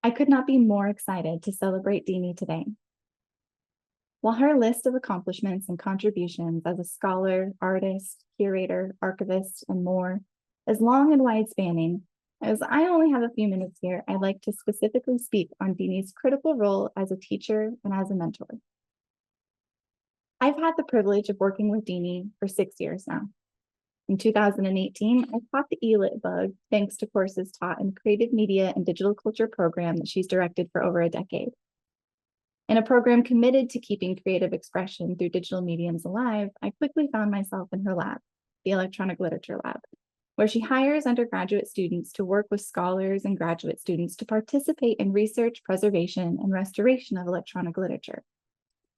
I could not be more excited to celebrate Dene today. While her list of accomplishments and contributions as a scholar, artist, curator, archivist, and more is long and wide-spanning, as I only have a few minutes here, I'd like to specifically speak on Dene's critical role as a teacher and as a mentor. I've had the privilege of working with Dene for 6 years now. In 2018, I caught the eLit bug thanks to courses taught in creative media and digital culture program that she's directed for over a decade. In a program committed to keeping creative expression through digital mediums alive, I quickly found myself in her lab, the Electronic Literature Lab, where she hires undergraduate students to work with scholars and graduate students to participate in research, preservation, and restoration of electronic literature.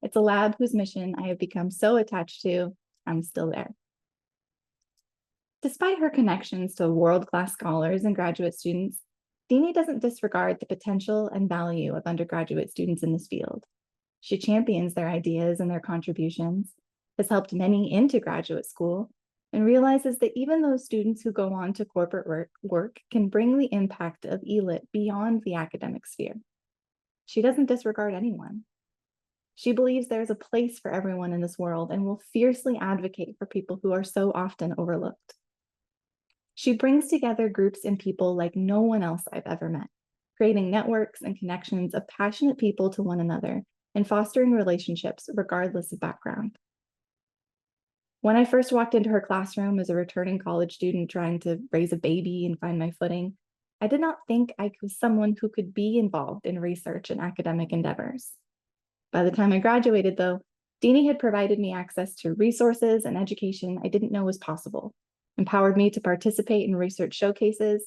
It's a lab whose mission I have become so attached to, I'm still there. Despite her connections to world-class scholars and graduate students, Dene doesn't disregard the potential and value of undergraduate students in this field. She champions their ideas and their contributions, has helped many into graduate school, and realizes that even those students who go on to corporate work can bring the impact of eLit beyond the academic sphere. She doesn't disregard anyone. She believes there's a place for everyone in this world and will fiercely advocate for people who are so often overlooked. She brings together groups and people like no one else I've ever met, creating networks and connections of passionate people to one another and fostering relationships regardless of background. When I first walked into her classroom as a returning college student trying to raise a baby and find my footing, I did not think I was someone who could be involved in research and academic endeavors. By the time I graduated, though, Dene had provided me access to resources and education I didn't know was possible, empowered me to participate in research showcases,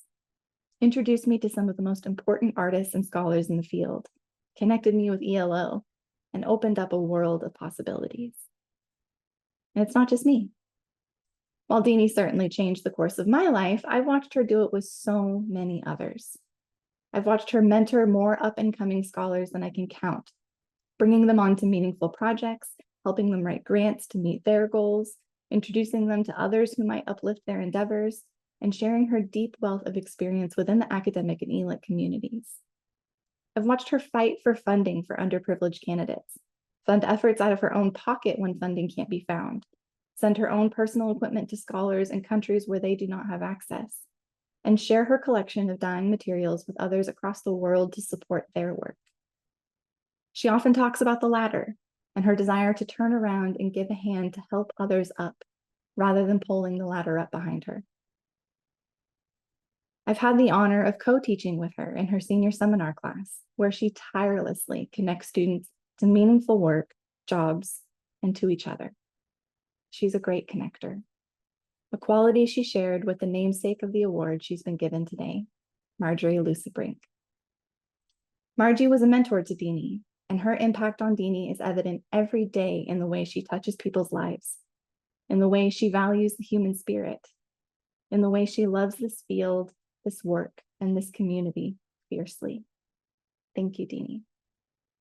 introduced me to some of the most important artists and scholars in the field, connected me with ELO, and opened up a world of possibilities. And it's not just me. While Dene certainly changed the course of my life, I've watched her do it with so many others. I've watched her mentor more up-and-coming scholars than I can count, bringing them onto meaningful projects, helping them write grants to meet their goals, introducing them to others who might uplift their endeavors, and sharing her deep wealth of experience within the academic and eLit communities. I've watched her fight for funding for underprivileged candidates, fund efforts out of her own pocket when funding can't be found, send her own personal equipment to scholars in countries where they do not have access, and share her collection of dying materials with others across the world to support their work. She often talks about the latter and her desire to turn around and give a hand to help others up, rather than pulling the ladder up behind her. I've had the honor of co-teaching with her in her senior seminar class, where she tirelessly connects students to meaningful work, jobs, and to each other. She's a great connector, a quality she shared with the namesake of the award she's been given today, Marjorie Lucy-Brink. Margie was a mentor to Dene, and her impact on Dene is evident every day in the way she touches people's lives, in the way she values the human spirit, in the way she loves this field, this work, and this community fiercely. Thank you, Dene.